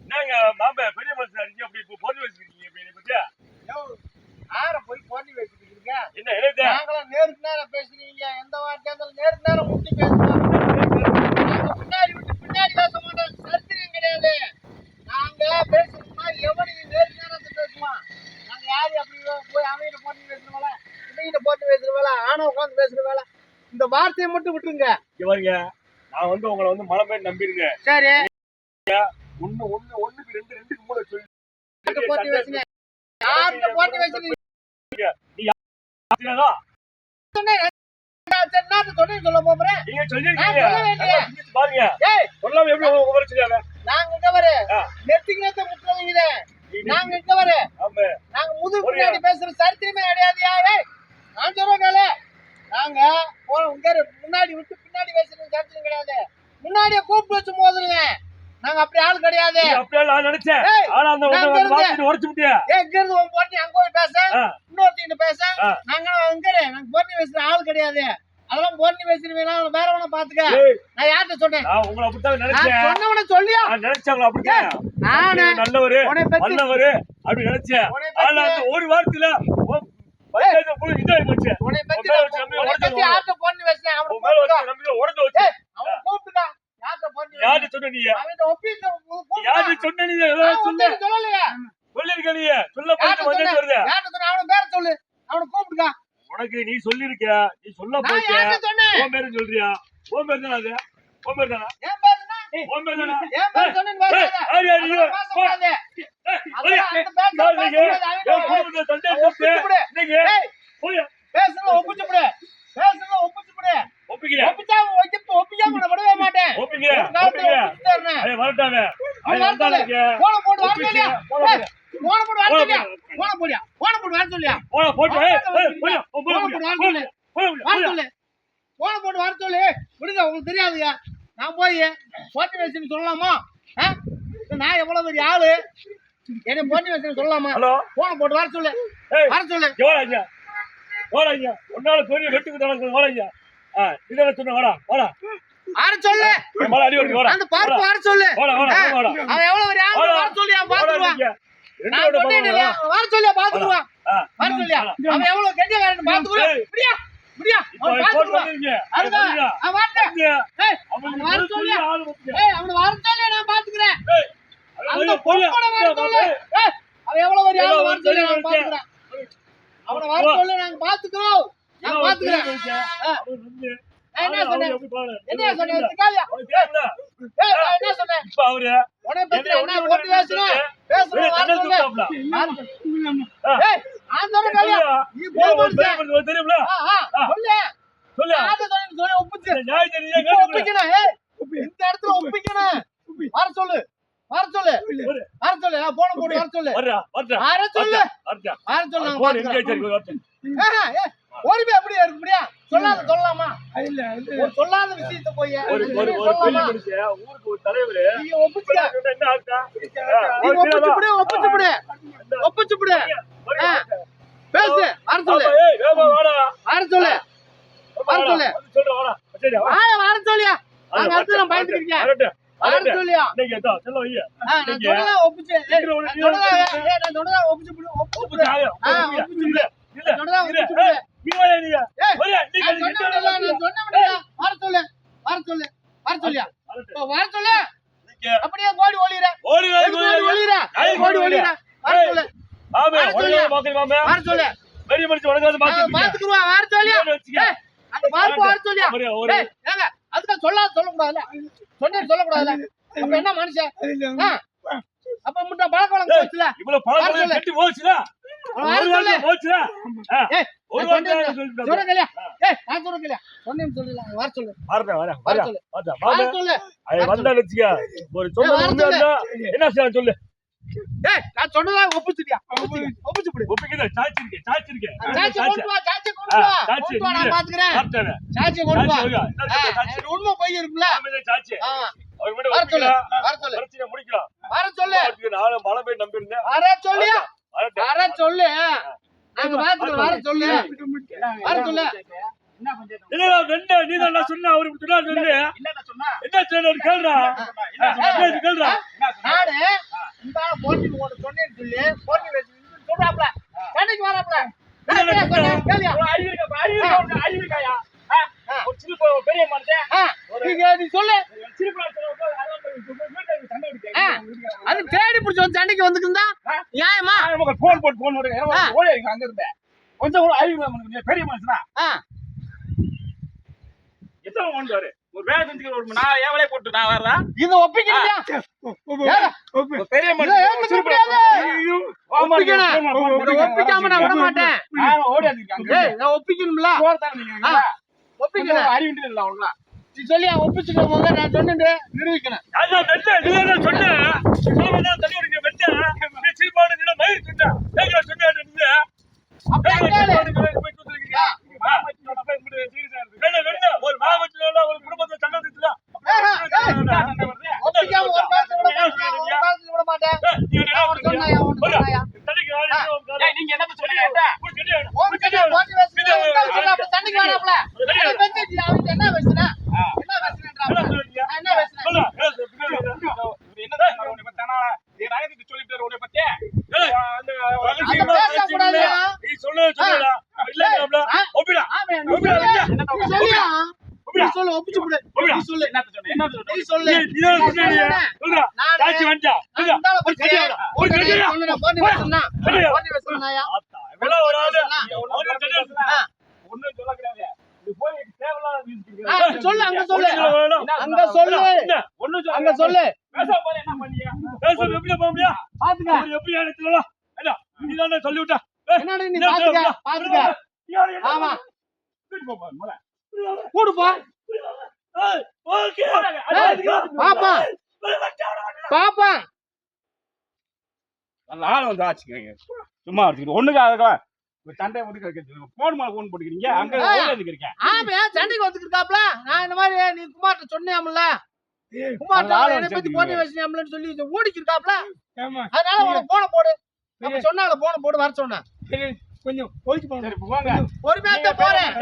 என்னங்க மாமா பெரிய மனுஷன் இருக்கீங்க அப்படி இப்போ போட்டு வச்சிருக்கீங்க இப்ப என்ன பத்தியா யார போய் போட்டு வச்சிருக்கீங்க என்ன எழுத நாங்களாம் நேருக்கு நேரம் பேசுறீங்க எந்த வார்த்தையா இருந்தாலும் நேருக்கு நேரம் முட்டி பேசுறோம் பின்னாடி விட்டு பின்னாடி பேச மாட்டோம் சரித்திரம் கிடையாது நாங்க பேசணும்னா எவனையும் நேருக்கு நேரம் பேசுவோம் நாங்க யாரு அப்படி போய் அவங்கிட்ட போட்டு பேசுற வேலை இவங்கிட்ட போட்டு பேசுற வேலை ஆனா உட்காந்து பேசுற வேலை இந்த வார்த்தையை மட்டும் விட்டுருங்க இவங்க நான் வந்து உங்களை வந்து மழை பேர் நம்பிருங்க சரி ஒண்ணுக்கு ரெண்டுக்கு மூணு சொல்லி போட்டு பேசுங்க யார்கிட்ட போட்டு பேசுறீங்க சொல்ல போறேன் நீங்க சொல்லிருக்கீங்க பாருங்க சொல்லாம எப்படி உபரிச்சுக்காங்க நாங்க இங்க வர நெத்திக்கு முட்டுறவங்க நாங்க இங்க வர நாங்க முதுகு பின்னாடி பேசுற சரித்திரமே கிடையாதுயா நான் சொல்றேன் நாங்க முன்னாடி விட்டு பின்னாடி பேசுறது சரித்திரம் கிடையாது முன்னாடியே கூப்பிட்டு வச்சு மோதுங்க நாங்க அப்படி ஆள் கிடையாது அப்படியே நான் நினைச்சேன் ஆனா அந்த உடைச்சு விட்டியா எங்க இருந்து உன் போட்டி அங்க போய் பேச இன்னொருத்திட்டு பேச நாங்க நாங்க போட்டி பேசுற ஆள் கிடையாது அதெல்லாம் போட்டி பேசுறீங்கன்னா வேற வேணா பாத்துக்க நான் யார்கிட்ட சொன்னேன் உங்களை அப்படித்தான் நினைச்சேன் சொன்னவன சொல்லியா நினைச்சவங்க அப்படித்தான் நானு நல்லவரு நல்லவரு அப்படி நினைச்சேன் ஆனா அந்த ஒரு வாரத்துல உனக்கு நீ சொல்லிருக்க நீ சொல்ல போயிட்ட உன் பேரு சொல்றியா உன் பேரு தானே அது உன் பேரு தானா உன் பேரு தெரியாதுங்க நான் போய் மோட்டிவேஷன் சொல்லலாமா நான் எவ்வளவு பெரிய ஆளு என்ன மோட்டிவேஷன் சொல்லலாமா போன போட்டு வர சொல்லு உன்னால பெரிய வெட்டுக்கு வாழைங்க இதெல்லாம் சொன்ன வாடா வாடா வர சொல்லு அந்த பார்த்து வர சொல்லு அவன் எவ்வளவு பெரிய ஆளு வர சொல்லியா பாத்துருவான் நான் சொன்னேன்ல வர சொல்லியா பாத்துருவான் வர சொல்லியா அவன் எவ்வளவு கெஞ்சக்காரன்னு பாத்துருவான் இப்படியா இப்படியா அவன் பாத்துருவான் அவன் வர சொல்லியா அவன் வர சொல்லியா நான் பாத்துக்கிறேன் அந்த பொண்ணோட வர சொல்லு அவன் எவ்வளவு பெரிய ஆளு வர சொல்லியா நான் பாத்துக்கிறேன் அவனை வர சொல்லு நாங்க பாத்துக்கிறோம் நான் பாத்துக்கிறேன் என்ன சொன்னேன் என்ன சொன்னேன் என்ன சொன்னேன் இப்ப அவரு உடனே பத்தி என்ன போட்டு பேசுறேன் பேசுறேன் வர சொல்லு ஏய் நான் சொல்றேன் நீ போய் தெரியும்ல சொல்லு சொல்லு நான் சொல்றேன் ஒப்பிச்சு நியாயம் தெரியுங்க ஒப்பிக்கணும் ஏய் இந்த இடத்துல ஒப்பிக்கணும் வர சொல்லு வர சொல்லு வர சொல்லு போன போடு வர சொல்லு வர சொல்லு வர சொல்லு நாங்க பாத்துறோம் ஓடிவே அப்படியே இருக்க முடியா சொல்லாத சொல்லலாமா இல்ல சொல்லாத விஷயத்தை போய் ஒரு ஊருக்கு ஒரு தலைவர் நீ ஒப்பிச்சுடா என்ன ஆட்டா நீ ஒப்பிச்சுடு பேசு வர சொல்லு ஏய் வேமா வாடா வர சொல்லு சொல்ற வாடா சரி வர சொல்லியா நான் அடுத்து நான் பயந்துட்டு இருக்கேன் வர சொல்லியா நீங்க ஏதோ சொல்ல வையா நான் சொல்றத ஒப்பிச்சு நான் சொல்றத ஒப்பிச்சு ஒப்பிச்சு இல்ல சொல்றத ஒப்பிச்சு அப்படியே ஓடி ஒளிர வர சொல்லு பெரிய மனுஷன் உனக்கு பாத்துக்குருவா வர சொல்லியா அந்த பார்ப்பு வர சொல்லியா ஏங்க அதுக்கு சொல்லக்கூடாதுல்ல சொன்னேன் சொல்லக்கூடாதுல்ல அப்ப என்ன மனுஷன் அப்ப முன்ன பழக்க வழக்கம் போச்சுல இவ்வளவு பழக்கம் கட்டி போச்சுல போச்சுல என்ன சொல்லு நான் சொன்னதா ஒப்பிச்சுட்டியா உண்மை போய் இருக்குல்ல முடிக்கலாம் வர சொல்லு நானும் மழை போய் நம்பிருந்தேன் வர சொல்லியா வர சொல்லு நாங்க பாத்துக்கிறோம் வர சொல்லு என்ன பஞ்சாயத்து இல்ல வெண்ட நீ தான் சொன்ன அவரு இப்படி சொல்லு என்ன சொன்னா என்ன சொன்ன கேளுடா கேளுடா நானு இந்த போட்டி ஓட சொன்னேன்னு சொல்லி போட்டி வச்சு சொல்றாப்ல சண்டைக்கு வராப்ல கேளியா அறிவிருக்காயா ஒரு சிறு பெரிய மனுஷன் நீ சொல்லு அது தேடி பிடிச்ச சண்டைக்கு வந்துக்குந்தா நியாயமா போன் போட்டு போன் ஓடி அங்க இருந்தேன் கொஞ்சம் கூட அறிவு பெரிய மனுஷனா எத்தனை பண்ணுவாரு ஒரு வேலை செஞ்சுக்கிற ஒரு நான் ஏன் வேலையை போட்டு நான் வர்றா இது ஒப்பிக்கிறீங்க பெரிய ஒப்பிக்காம நான் விட மாட்டேன் ஒப்பிக்கணும்ல ஒப்பிக்கணும் அறிவு இல்லை அவ்வளோ நீ சொல்லி ஒப்பிச்சுட்டு போங்க நான் சொன்னேன் நிரூபிக்கணும் ஒரு குடும்பத்தை சண்டை ஒப்பிக்காம ஒரு காலத்துல விட மாட்டேன் நீங்க என்ன சொல்லுங்க சண்டைக்கு வராப்ல என்ன பேசுனா என்ன பேசுனா சொல்லு ஒப்பிச்சு சொல்லு நீ சொல்லு சொல்லு அங்க சொல்லு அங்க சொல்லு அங்க சொல்லு சொல்லிவிட்டா என்னடி நீ பாத்துக்க ஆமா கூடுப்பா பாப்பா பாப்பா ஆள் வந்து ஆச்சுக்கிறீங்க சும்மா வச்சுக்கிட்டு ஒண்ணுக்கு சண்டை போன் மேல போன் போட்டுக்கிறீங்க அங்க இருக்கீங்க ஆமா சண்டைக்கு வந்துருக்காப்ல நான் இந்த மாதிரி நீ குமார்ட்ட சொன்னியாம்ல குமார்ட்ட என்ன பத்தி போட்டி வச்சியாம்லன்னு சொல்லி ஓடிக்கிருக்காப்ல அதனால உனக்கு போன போடு அப்ப சொன்னால போன போடு வர சொன்னா கொஞ்சம் போயிட்டு போங்க பொறுமையா போறேன்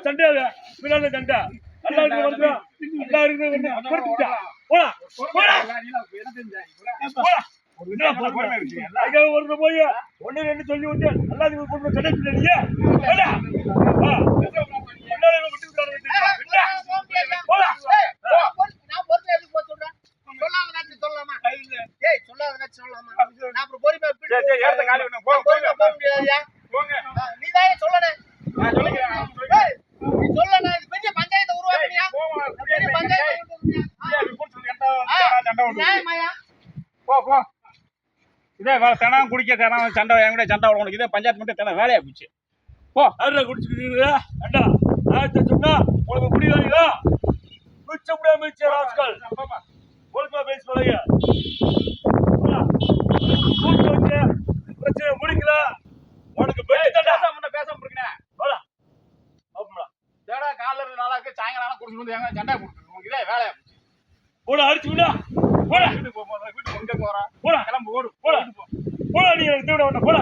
சண்டை சண்டை போய் ஒண்ணு ரெண்டு சொல்லி விட்டு எல்லாத்துக்கும் கிடைச்சிருக்கீங்க நீதான் சொல்லணும் பெரிய பஞ்சாயத்தை உருவாக்குறியா பெரிய பஞ்சாயத்து இதே தினம் குடிக்க தினம் சண்டை என் சண்டை உனக்கு இதே பஞ்சாயத்து மட்டும் தினம் வேலையா போச்சு போ அதுல குடிச்சுக்கிட்டு அண்டா சொன்னா உனக்கு முடிவாங்களா மிச்ச முடியாம மிச்ச ராஸ்கல் ஒழுங்கா பேசி சொல்லுங்க பிரச்சனை முடிக்கல உனக்கு பேசாம இருக்கேன் கால நாளாக்கு சாயங்காலம் குடிச்சு வந்து சண்டை கொடுத்துருக்கோம் இதே வேலையா போடா அடிச்சு விடா போடா வீட்டுக்கு போறா போடா கிளம்பு ஓடு போடா போடா நீங்க போடா